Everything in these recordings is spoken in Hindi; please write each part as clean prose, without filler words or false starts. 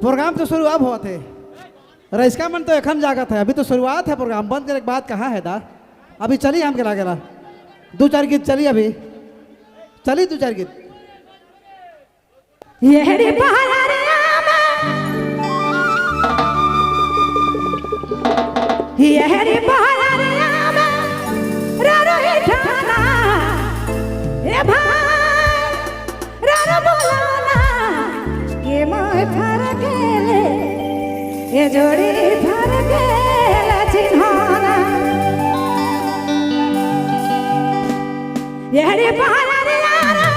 प्रोग्राम तो शुरू अब हुआ थे। रईसका मन तो एखन जागत है, अभी तो शुरुआत है प्रोग्राम। बंद करे के बाद कहाँ है दा? अभी चलिए हम के लागेला 2-4 गीत चलिए, अभी चलिए 2-4 गीत। ये रे बहारा रे आमा, ये रे बहारा रे आमा, रो ही ठाना, ए भाई रो बोलाना, ये मैं फरक ले, ये जोड़ी फरक ले चिन्हाना, ये रे बहारा रे आमा,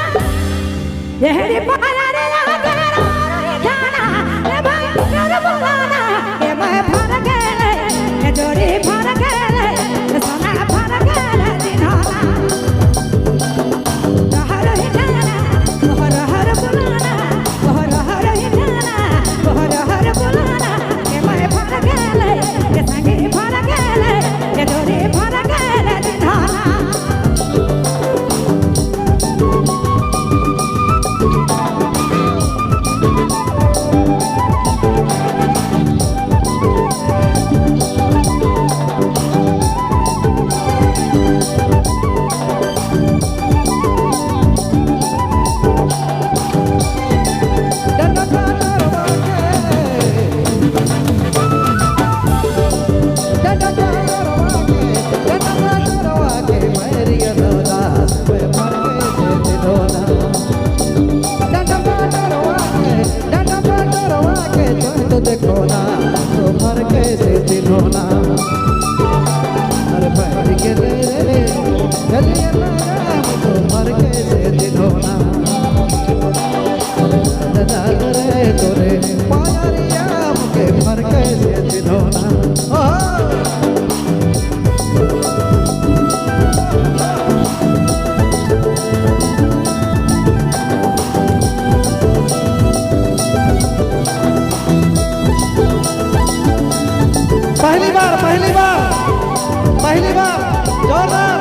ये रे बहारा पहली बार जोरदार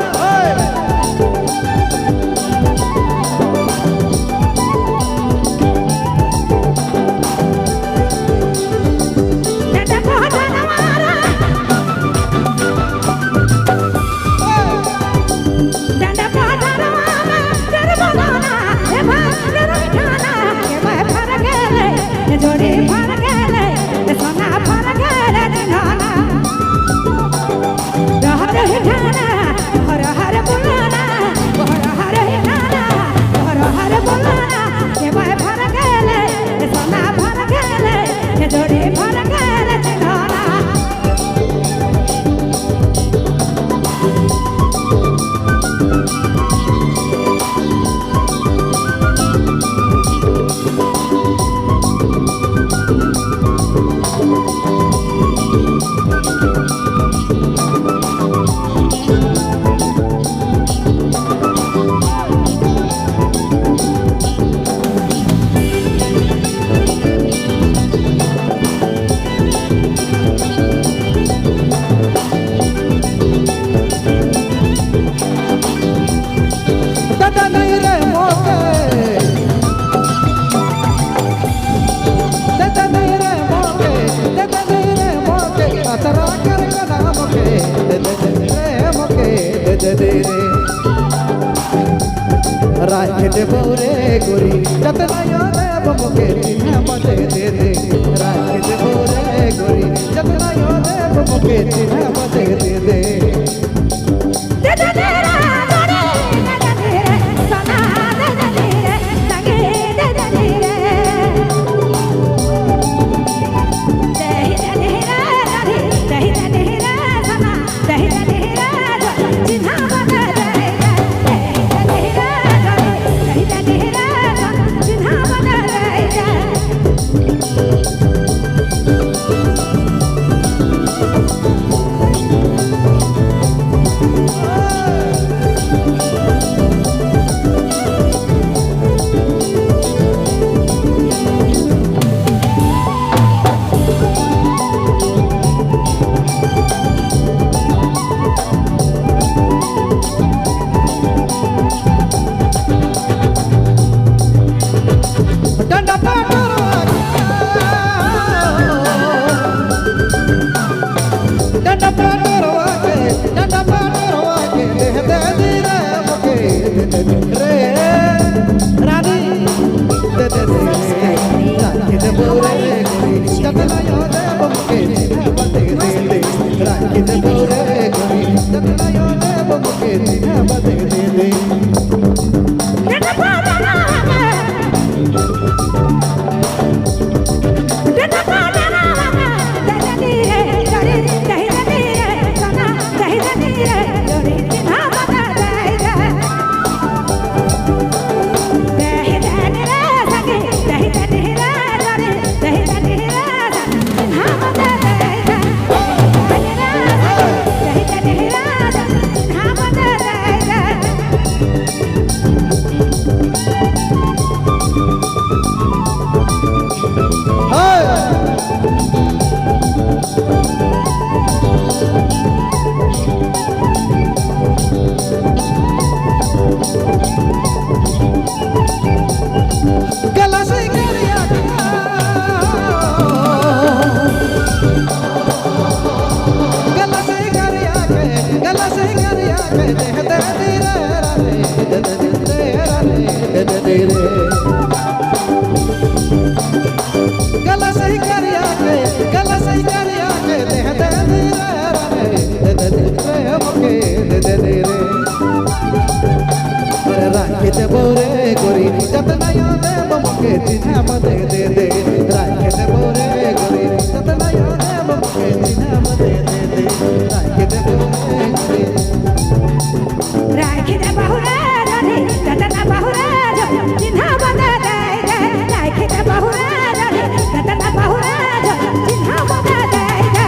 राखे बोरे गोरी जतना याद बमुके चिन्ह मते दे दे राखे बोरे गोरी जतना याद बमुके चिन्ह मते दे दे दे दे दे डंडा पाटो দেবো রে গরি যতনায় দেব মুখে চিনে বাদে দে দে রাখি দেবো রে গরি যতনায় দেব মুখে চিনে বাদে দে দে রাখি দেবো রে গরি যতনায় দেব মুখে চিনে বাদে দে দে রাখি দেবো রে গরি যতনায় দেব মুখে চিনে বাদে দে দে রাখি দেবো রে গরি রাখি দে বাহুরে ধরে ততনা বাহুরে ধরে চিন্হা বাদে দে দে রাখি দে বাহুরে ধরে ততনা বাহুরে ধরে চিন্হা বাদে দে দে